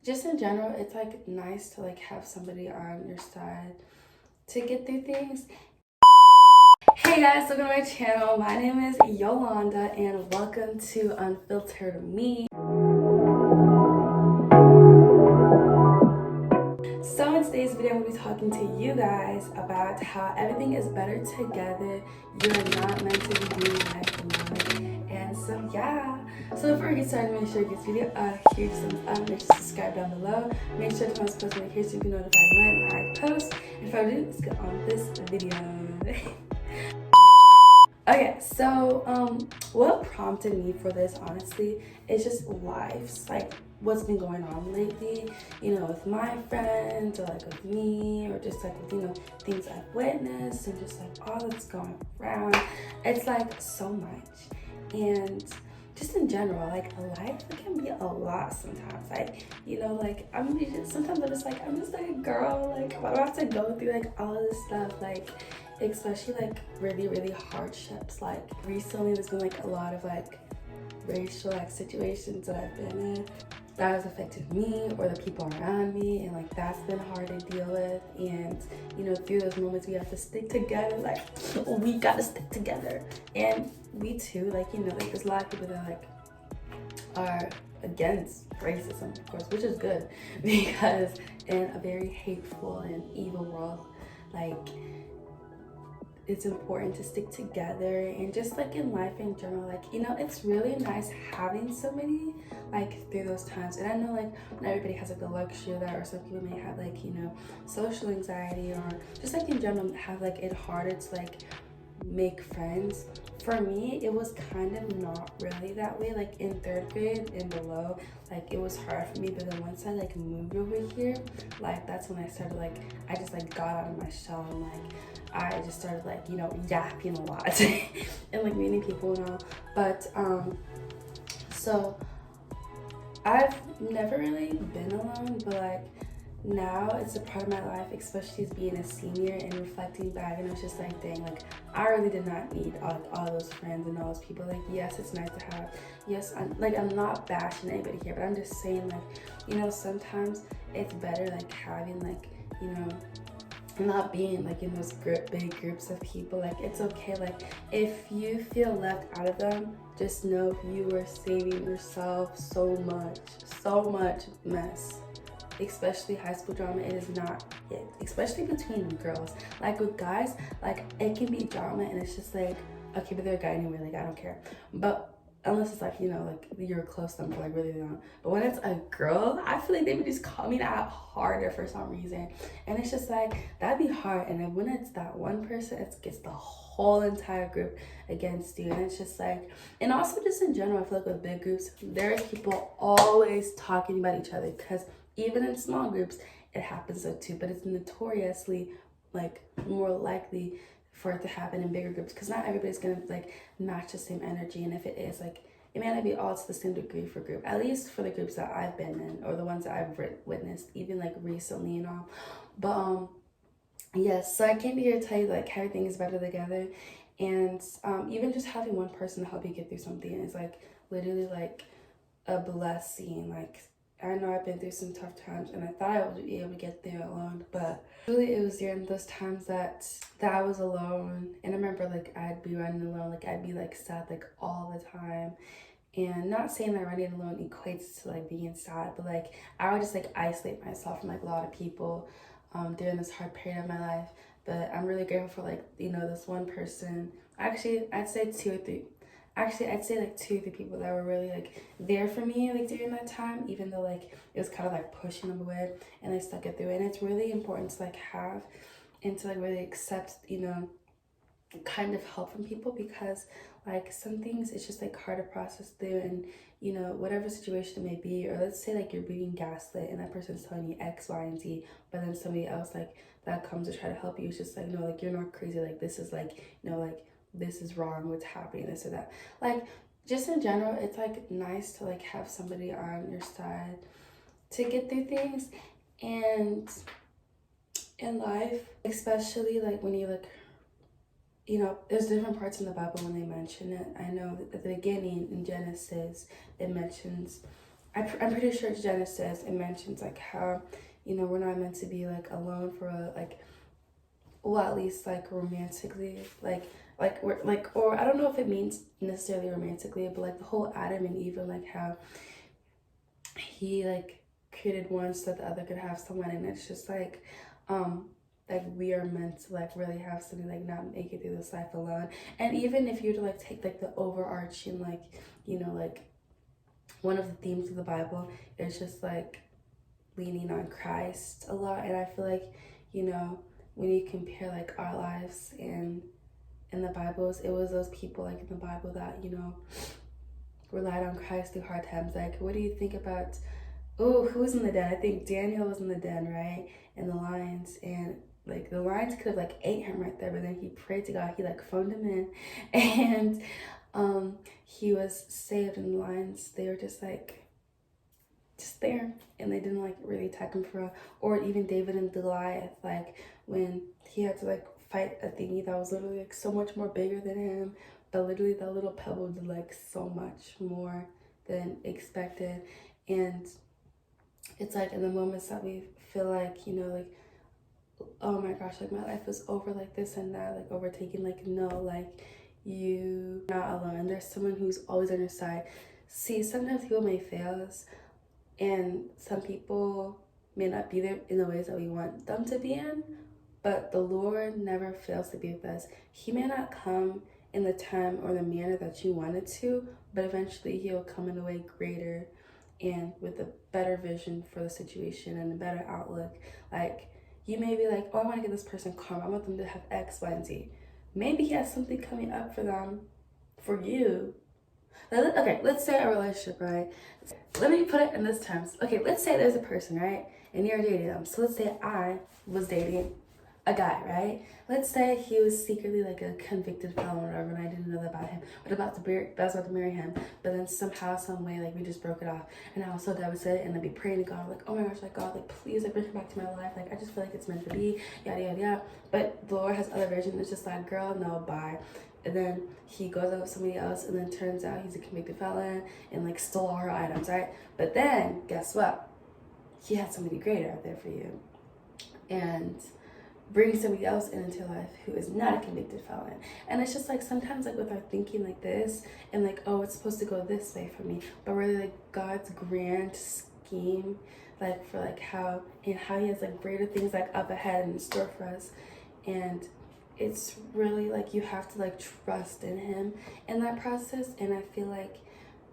just in general, it's like nice to like have somebody on your side to get through things. Hey guys, welcome to my channel. My name is Yolanda and welcome to Unfiltered Me. So in today's video, I'm going to be talking to you guys about how everything is better together. You're not meant to be doing life alone. And so yeah. So before we get started, make sure you give this video a huge thumbs up. Make sure to subscribe down below. Make sure to turn on post notifications so you can be notified when I post. And further ado, let's get on this video. Okay, so what prompted me for this honestly is just lives, like what's been going on lately, with my friends or like with me or just like with, things I've witnessed and just like all that's going around. It's like so much. And just in general, like life can be a lot sometimes. Like, sometimes I'm just like a girl, like I have to go through like all of this stuff, like especially like really hardships. Like recently there's been like a lot of like racial like situations that I've been in that has affected me or the people around me, and like that's been hard to deal with. And through those moments we have to stick together, like we gotta stick together. And we too, like there's a lot of people that like are against racism, of course, which is good because in a very hateful and evil world, like it's important to stick together. And just like in life in general, like it's really nice having somebody like through those times. And I know like not everybody has like the luxury of that, or some people may have like social anxiety, or just like in general have like it harder to like make friends. For me, it was kind of not really that way. Like in third grade and below, like it was hard for me. But then once I like moved over here, like that's when I started like I just like got out of my shell, and like I just started like yapping a lot and like meeting people and all. But so I've never really been alone, but like now it's a part of my life, especially as being a senior and reflecting back. And it's just like, dang, like I really did not need all those friends and all those people. Like, yes, it's nice to have. Yes, I'm not bashing anybody here, but I'm just saying like, sometimes it's better like having like, not being like in those big groups of people. Like it's okay, like if you feel left out of them, just know you are saving yourself so much mess. Especially high school drama, it is not it, especially between girls. Like with guys, like it can be drama and it's just like, okay, but they're a guy anyway, like I don't care. But unless it's like like you're close to them for like really long. But when it's a girl, I feel like they would just call me out harder for some reason. And it's just like that'd be hard. And then when it's that one person, it gets the whole entire group against you. And it's just like, and also just in general, I feel like with big groups, there's people always talking about each other, because even in small groups it happens though too, but it's notoriously like more likely for it to happen in bigger groups, because not everybody's gonna like match the same energy. And if it is, like it may not be all to the same degree for group, at least for the groups that I've been in or the ones that I've witnessed even like recently and all. But yes, so I came here to tell you like everything is better together. And even just having one person to help you get through something is like literally like a blessing. Like I know I've been through some tough times and I thought I would be able to get there alone, but really it was during those times that I was alone. And I remember like I'd be running alone, like I'd be like sad like all the time. And not saying that running alone equates to like being sad, but like I would just like isolate myself from like a lot of people during this hard period of my life. But I'm really grateful for like this one person. Actually, I'd say two or three. Actually, I'd say like two or three people that were really like there for me like during that time, even though like it was kind of like pushing them away, and I stuck it through. And it's really important to like have and to like really accept kind of help from people, because like some things it's just like hard to process through. And whatever situation it may be, or let's say like you're being gaslit and that person's telling you X, Y, and Z, but then somebody else like that comes to try to help you, it's just like, no, like you're not crazy, like this is like like this is wrong, what's happening, this or that. Like just in general, it's like nice to like have somebody on your side to get through things. And in life, especially like when you like there's different parts in the Bible when they mention it. I know that at the beginning in Genesis, it mentions I'm pretty sure Genesis, it mentions like how, you know, we're not meant to be like alone for like, well, at least like romantically, like we're like, or I don't know if it means necessarily romantically, but like the whole Adam and Eve, and like how he like created one so that the other could have someone, and it's just like we are meant to like really have something, like not make it through this life alone. And even if you were to like take like the overarching, like, you know, like one of the themes of the Bible is just like leaning on Christ a lot. And I feel like, you know, when you compare like our lives and in the Bibles, it was those people like in the Bible that, you know, relied on Christ through hard times. Like, what do you think about, oh, who was in the den? I think Daniel was in the den, right? And the lions, and like the lions could have like ate him right there, but then he prayed to God. He like phoned him in, and he was saved. And the lions, they were just like just there, and they didn't like really attack him for real. Or even David and Goliath, like when he had to like fight a thingy that was literally like so much more bigger than him, but literally that little pebble did like so much more than expected. And it's like in the moments that we feel like, you know, like, oh my gosh, like my life is over, like this and that, like overtaking, like no, like you not alone. There's someone who's always on your side. See, sometimes people may fail us, and some people may not be there in the ways that we want them to be in, but the Lord never fails to be with us. He may not come in the time or the manner that you wanted to, but eventually he'll come in a way greater and with a better vision for the situation and a better outlook. Like, you may be like, oh, I want to get this person calm. I want them to have X, Y, and Z. Maybe he has something coming up for them, for you. Okay, let's say a relationship, right? Let me put it in this terms. Okay, let's say there's a person, right? And you're dating them. So let's say I was dating a guy, right? Let's say he was secretly like a convicted felon or whatever, and I didn't know that about him. But I was about to marry him. But then somehow, some way, like we just broke it off. And I was so devastated, and I'd be praying to God, like, oh my gosh, like God, like please, like bring him back to my life. Like I just feel like it's meant to be, yada yada yada. But the Lord has other versions. It's just like, girl, no, bye. And then he goes out with somebody else, and then turns out he's a convicted felon and like stole all her items, right? But then guess what? He had somebody greater out there for you, and bring somebody else into your life who is not a convicted felon. And it's just like sometimes like with our thinking like this, and like, oh, it's supposed to go this way for me, but really like God's grand scheme, like for like how he has like greater things like up ahead and in store for us. And it's really like you have to like trust in him in that process. And I feel like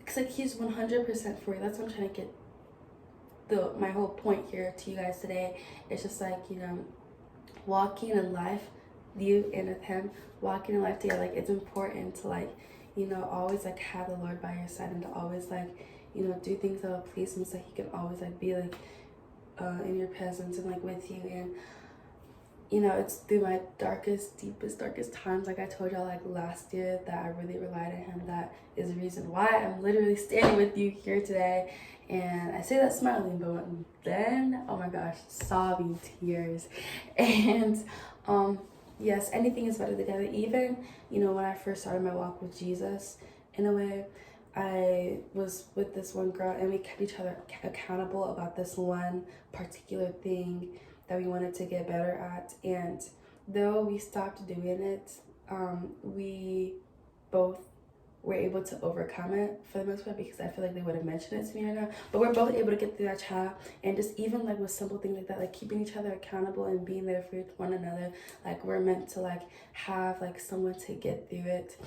it's like he's 100% for you. That's what I'm trying to get my whole point here to you guys today. It's just like, you know, walking in life, you and with him, walking in life together, like it's important to like, you know, always like have the Lord by your side, and to always like, you know, do things that will please him, so he can always like be like in your presence and like with you. And you know, it's through my darkest, deepest, darkest times, like I told y'all like last year, that I really relied on him. That is the reason why I'm literally standing with you here today. And I say that smiling, but then, oh my gosh, sobbing tears. And yes, anything is better together. Even, you know, when I first started my walk with Jesus, in a way, I was with this one girl, and we kept each other accountable about this one particular thing that we wanted to get better at. And though we stopped doing it, we both were able to overcome it for the most part, because I feel like they would have mentioned it to me right now. But we're both able to get through that child, and just even like with simple things like that, like keeping each other accountable and being there for one another. Like we're meant to like have like someone to get through it,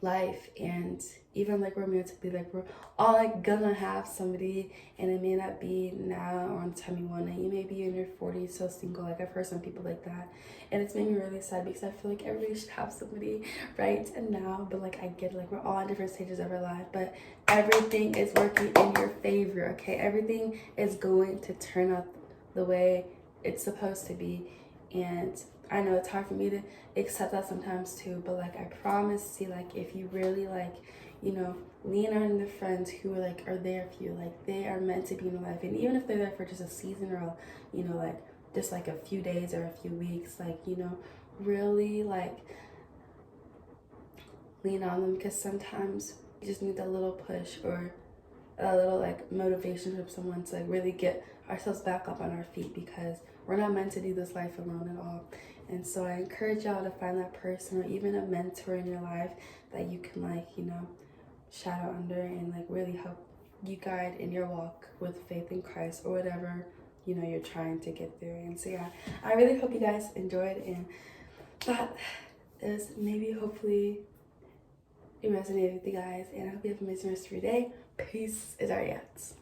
life. And even like romantically, like we're all like gonna have somebody, and it may not be now or on the time you want it. You may be in your 40s, so single. Like I've heard some people like that, and it's made me really sad, because I feel like everybody should have somebody right and now. But like I get it, like we're all in different stages of our life, but everything is working in your favor, okay? Everything is going to turn out the way it's supposed to be. And I know it's hard for me to accept that sometimes too, but like I promise, see, like if you really like, you know, lean on the friends who are there for you, like they are meant to be in your life. And even if they're there for just a season, or you know, like just like a few days or a few weeks, like, you know, really like lean on them, because sometimes you just need that little push, or a little like motivation from someone to like really get ourselves back up on our feet, because we're not meant to do this life alone at all. And so I encourage y'all to find that person or even a mentor in your life that you can like, you know, shadow under and like really help you guide in your walk with faith in Christ or whatever, you know, you're trying to get through. And so yeah, I really hope you guys enjoyed and thought this maybe hopefully it resonated with you guys, and I hope you have an amazing rest of your day. Peace is our yes.